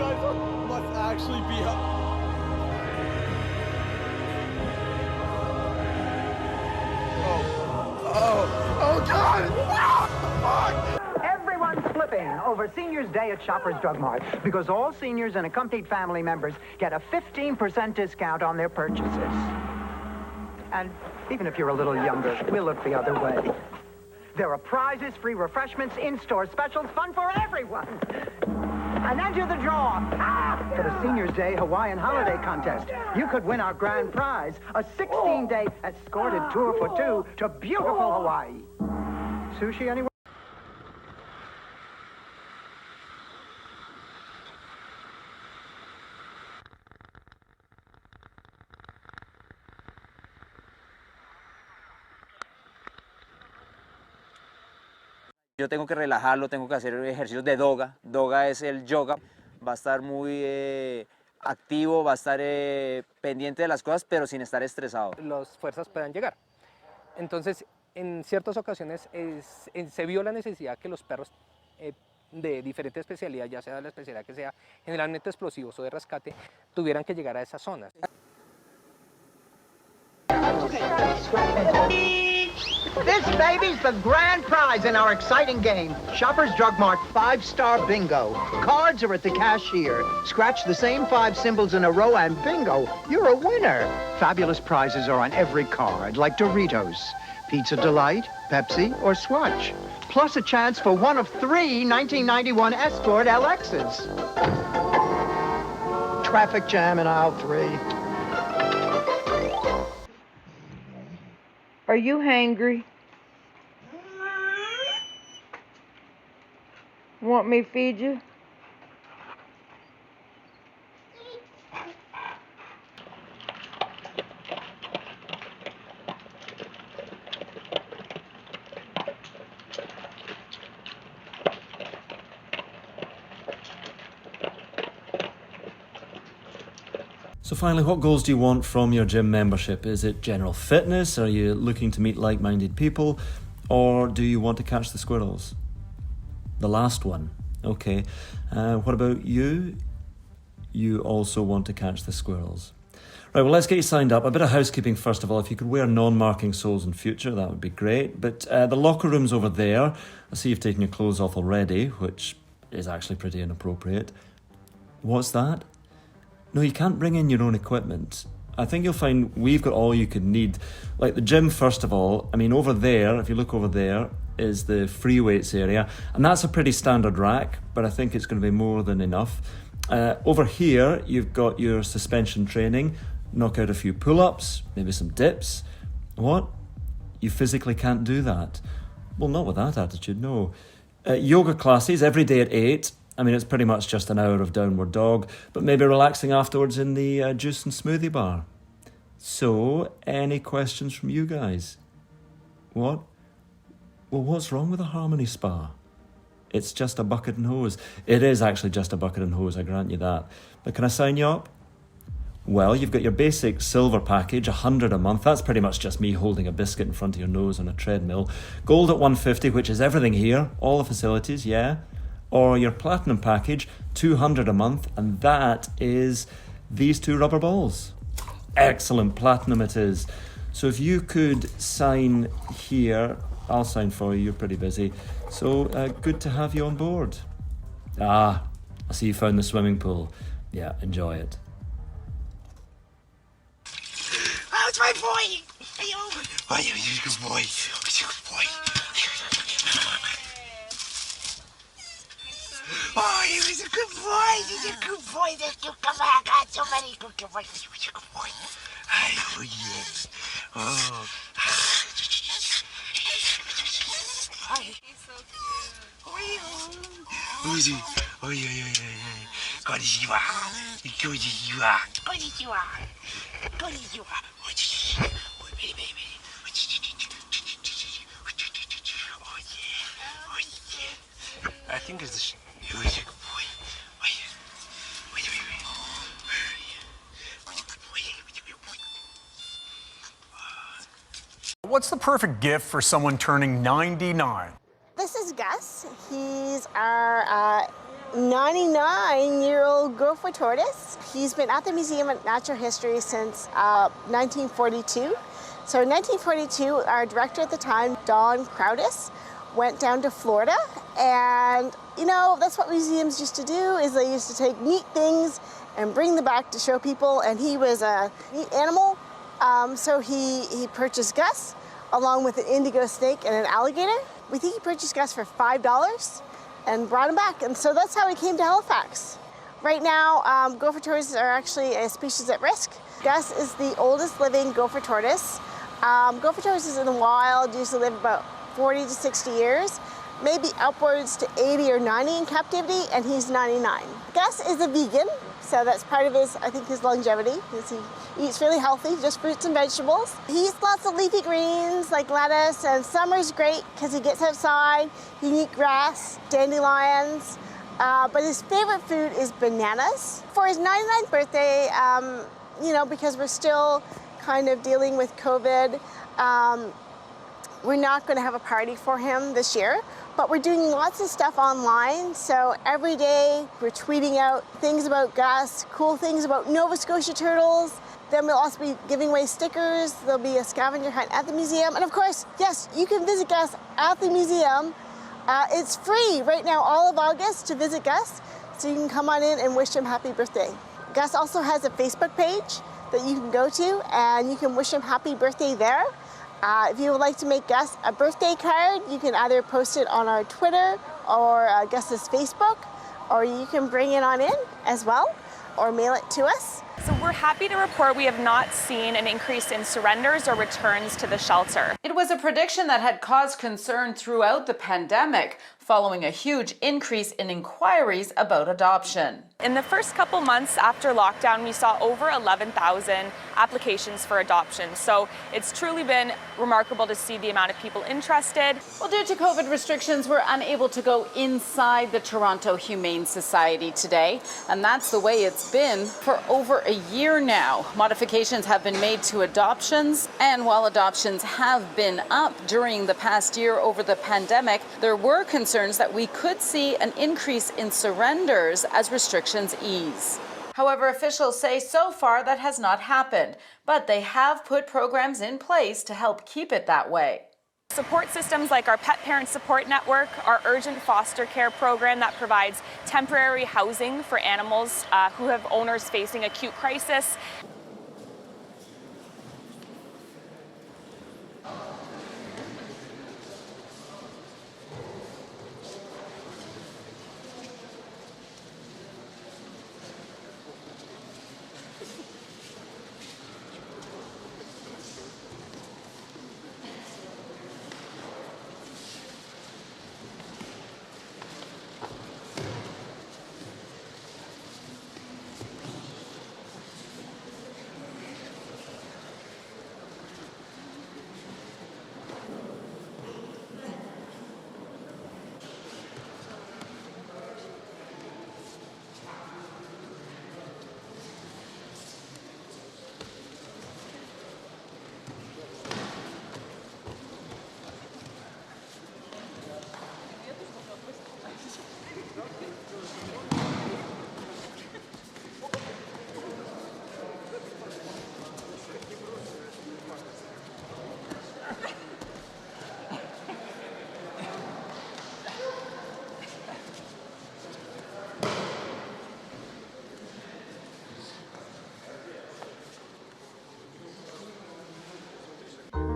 guys must actually be... Oh, God! Everyone's flipping over Seniors Day at Shoppers Drug Mart because all seniors and accompanied family members get a 15% discount on their purchases. And even if you're a little younger, we'll look the other way. There are prizes, free refreshments, in-store specials, fun for everyone. And enter the draw for the Seniors Day Hawaiian Holiday Contest. You could win our grand prize, a 16-day escorted tour for two to beautiful Hawaii. Sushi anywhere? Yo tengo que relajarlo, tengo que hacer ejercicios de doga. Doga es el yoga. Va a estar muy activo, va a estar pendiente de las cosas, pero sin estar estresado. Las fuerzas puedan llegar. Entonces, en ciertas ocasiones se vio la necesidad que los perros de diferente especialidad, ya sea la especialidad que sea, generalmente explosivos o de rescate, tuvieran que llegar a esas zonas. This baby's the grand prize in our exciting game. Shoppers Drug Mart 5-Star Bingo. Cards are at the cashier. Scratch the same 5 symbols in a row and bingo, you're a winner. Fabulous prizes are on every card, like Doritos, Pizza Delight, Pepsi, or Swatch. Plus a chance for one of 3 1991 Escort LXs. Traffic jam in aisle 3. Are you hangry? Want me to feed you? So finally, what goals do you want from your gym membership? Is it general fitness? Are you looking to meet like-minded people? Or do you want to catch the squirrels? The last one. Okay. What about you? You also want to catch the squirrels. Right, well, let's get you signed up. A bit of housekeeping first of all. If you could wear non-marking soles in future, that would be great. But the locker room's over there. I see you've taken your clothes off already, which is actually pretty inappropriate. What's that? No, you can't bring in your own equipment. I think you'll find we've got all you could need. Like the gym, first of all, I mean, over there, if you look over there, is the free weights area. And that's a pretty standard rack, but I think it's going to be more than enough. Over here, you've got your suspension training. Knock out a few pull-ups, maybe some dips. What? You physically can't do that? Well, not with that attitude, no. Yoga classes every day at 8. I mean, it's pretty much just an hour of downward dog, but maybe relaxing afterwards in the juice and smoothie bar. So, any questions from you guys? What? Well, what's wrong with a Harmony Spa? It's just a bucket and hose. It is actually just a bucket and hose, I grant you that. But can I sign you up? Well, you've got your basic silver package, $100 a month. That's pretty much just me holding a biscuit in front of your nose on a treadmill. Gold at $150, which is everything here, all the facilities, yeah. Or your platinum package, $200 a month, and that is these 2 rubber balls. Excellent, platinum it is. So if you could sign here, I'll sign for you, you're pretty busy. So good to have you on board. Ah, I see you found the swimming pool. Yeah, enjoy it. How's my boy? Oh, you're a good boy. You're a good boy. Oh, he was a good boy. He's a good boy. Thank you. Come on, I got so many good boys. He was a good boy. Oh, yes. Oh. He's so cute. Who is he? Oh, yeah. Konnichiwa. Konnichiwa. Konnichiwa. Konnichiwa. Oh, baby. Oh, yeah. I think it's the... You're a good boy. Wait. What's the perfect gift for someone turning 99? This is Gus. He's our 99-year-old Gopher tortoise. He's been at the Museum of Natural History since 1942. So in 1942, our director at the time, Don Crowdis, went down to Florida, and you know, that's what museums used to do, is they used to take neat things and bring them back to show people, and he was a neat animal. So he purchased Gus along with an indigo snake and an alligator. We think he purchased Gus for $5 and brought him back, and so that's how he came to Halifax. Right now, gopher tortoises are actually a species at risk. Gus is the oldest living gopher tortoise. Gopher tortoises in the wild usually live about 40 to 60 years, maybe upwards to 80 or 90 in captivity, and he's 99. Gus is a vegan, so that's part of his, I think, his longevity, is he eats really healthy, just fruits and vegetables. He eats lots of leafy greens like lettuce, and summer's great because he gets outside, he can eat grass, dandelions, but his favorite food is bananas. For his 99th birthday, you know, because we're still kind of dealing with COVID, we're not going to have a party for him this year, but we're doing lots of stuff online. So every day we're tweeting out things about Gus, cool things about Nova Scotia turtles. Then we'll also be giving away stickers. There'll be a scavenger hunt at the museum. And of course, yes, you can visit Gus at the museum. It's free right now, all of August, to visit Gus. So you can come on in and wish him happy birthday. Gus also has a Facebook page that you can go to, and you can wish him happy birthday there. If you would like to make Gus a birthday card, you can either post it on our Twitter or Gus's Facebook, or you can bring it on in as well, or mail it to us. So we're happy to report we have not seen an increase in surrenders or returns to the shelter. It was a prediction that had caused concern throughout the pandemic, following a huge increase in inquiries about adoption. In the first couple months after lockdown, we saw over 11,000 applications for adoption. So it's truly been remarkable to see the amount of people interested. Well, due to COVID restrictions, we're unable to go inside the Toronto Humane Society today, and that's the way it's been for over a year now. Modifications have been made to adoptions, and while adoptions have been up during the past year over the pandemic, there were concerns that we could see an increase in surrenders as restrictions ease. However, officials say so far that has not happened, but they have put programs in place to help keep it that way. Support systems like our Pet Parent Support Network, our urgent foster care program that provides temporary housing for animals who have owners facing acute crisis.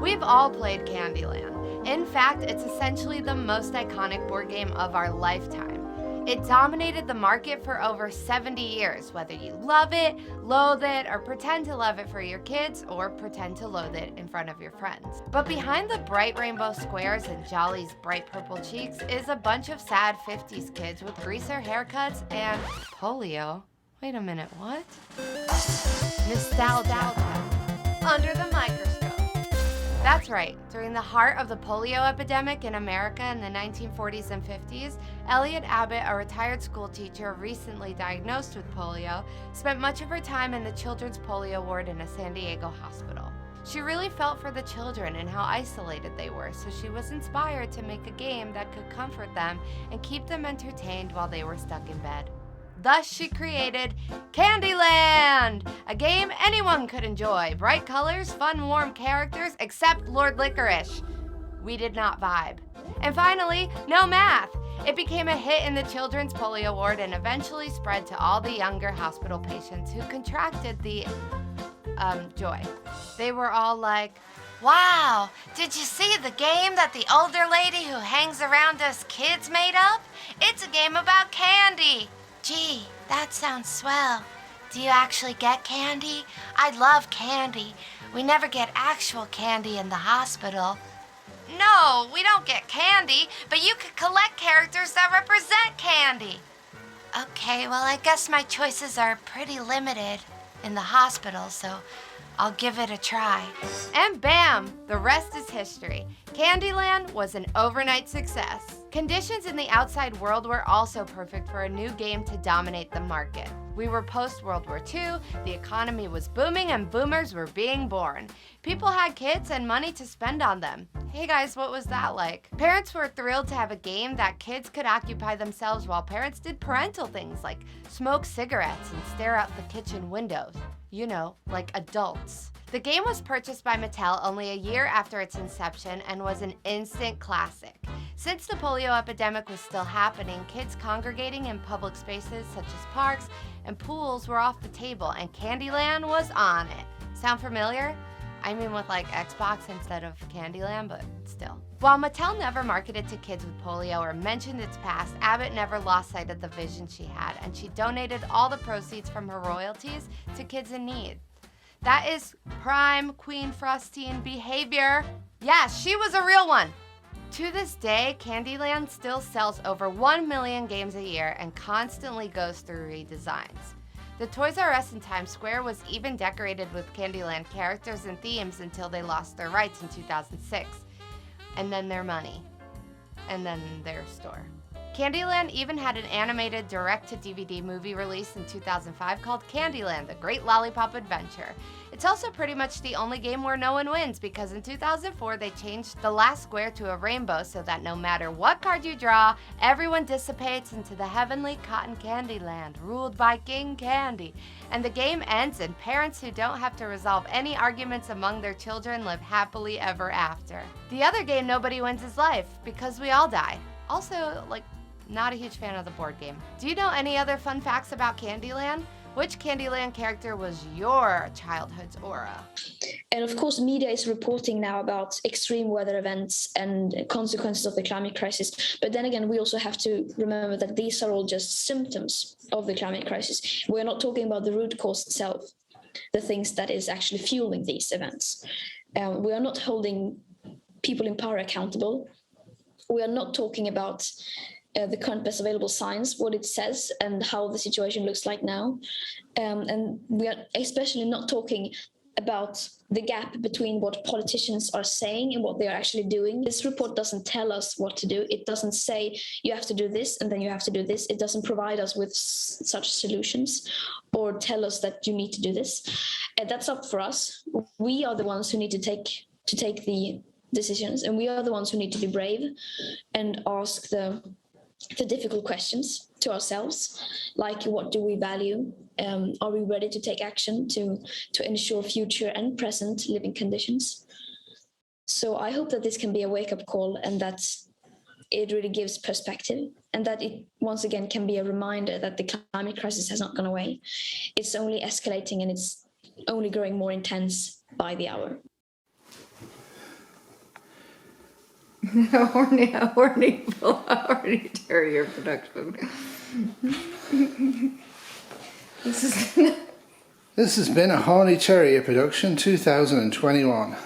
We've all played Candyland. In fact, it's essentially the most iconic board game of our lifetime. It dominated the market for over 70 years, whether you love it, loathe it, or pretend to love it for your kids, or pretend to loathe it in front of your friends. But behind the bright rainbow squares and Jolly's bright purple cheeks is a bunch of sad 50s kids with greaser haircuts and polio. Wait a minute, what? Nostalgia. Under the microscope. That's right. During the heart of the polio epidemic in America in the 1940s and 50s, Elliot Abbott, a retired school teacher recently diagnosed with polio, spent much of her time in the children's polio ward in a San Diego hospital. She really felt for the children and how isolated they were, so she was inspired to make a game that could comfort them and keep them entertained while they were stuck in bed. Thus, she created Candyland, a game anyone could enjoy. Bright colors, fun, warm characters, except Lord Licorice. We did not vibe. And finally, no math. It became a hit in the Children's Polio Ward and eventually spread to all the younger hospital patients who contracted the joy. They were all like, "Wow, did you see the game that the older lady who hangs around us kids made up? It's a game about candy." Gee, that sounds swell. Do you actually get candy? I love candy. We never get actual candy in the hospital. No, we don't get candy, but you could collect characters that represent candy. Okay, well, I guess my choices are pretty limited in the hospital, so I'll give it a try. And bam, the rest is history. Candyland was an overnight success. Conditions in the outside world were also perfect for a new game to dominate the market. We were post-World War II, the economy was booming, and boomers were being born. People had kids and money to spend on them. Hey guys, what was that like? Parents were thrilled to have a game that kids could occupy themselves while parents did parental things like smoke cigarettes and stare out the kitchen windows. You know, like adults. The game was purchased by Mattel only a year after its inception and was an instant classic. Since the polio epidemic was still happening, kids congregating in public spaces such as parks and pools were off the table, and Candyland was on it. Sound familiar? I mean with like Xbox instead of Candyland, but still. While Mattel never marketed to kids with polio or mentioned its past, Abbott never lost sight of the vision she had, and she donated all the proceeds from her royalties to kids in need. That is prime Queen Frostine behavior. Yeah, she was a real one. To this day, Candyland still sells over 1 million games a year and constantly goes through redesigns. The Toys R Us in Times Square was even decorated with Candyland characters and themes until they lost their rights in 2006. And then their money. And then their store. Candyland even had an animated direct-to-DVD movie released in 2005 called Candyland: The Great Lollipop Adventure. It's also pretty much the only game where no one wins, because in 2004 they changed the last square to a rainbow so that no matter what card you draw, everyone dissipates into the heavenly cotton candy land, ruled by King Candy. And the game ends, and parents who don't have to resolve any arguments among their children live happily ever after. The other game nobody wins is life, because we all die. Also, not a huge fan of the board game. Do you know any other fun facts about Candyland? Which Candyland character was your childhood's aura? And of course, media is reporting now about extreme weather events and consequences of the climate crisis. But then again, we also have to remember that these are all just symptoms of the climate crisis. We're not talking about the root cause itself, the things that is actually fueling these events. We are not holding people in power accountable. We are not talking about the current best available science, what it says, and how the situation looks like now. And we are especially not talking about the gap between what politicians are saying and what they are actually doing. This report doesn't tell us what to do. It doesn't say you have to do this and then you have to do this. It doesn't provide us with such solutions or tell us that you need to do this. And that's up for us. We are the ones who need to take the decisions, and we are the ones who need to be brave and ask the difficult questions to ourselves, like what do we value? Are we ready to take action to ensure future and present living conditions? So I hope that this can be a wake-up call, and that it really gives perspective, and that it once again can be a reminder that the climate crisis has not gone away. It's only escalating, and it's only growing more intense by the hour. A horny terrier production. This has been a Horny Terrier production 2021.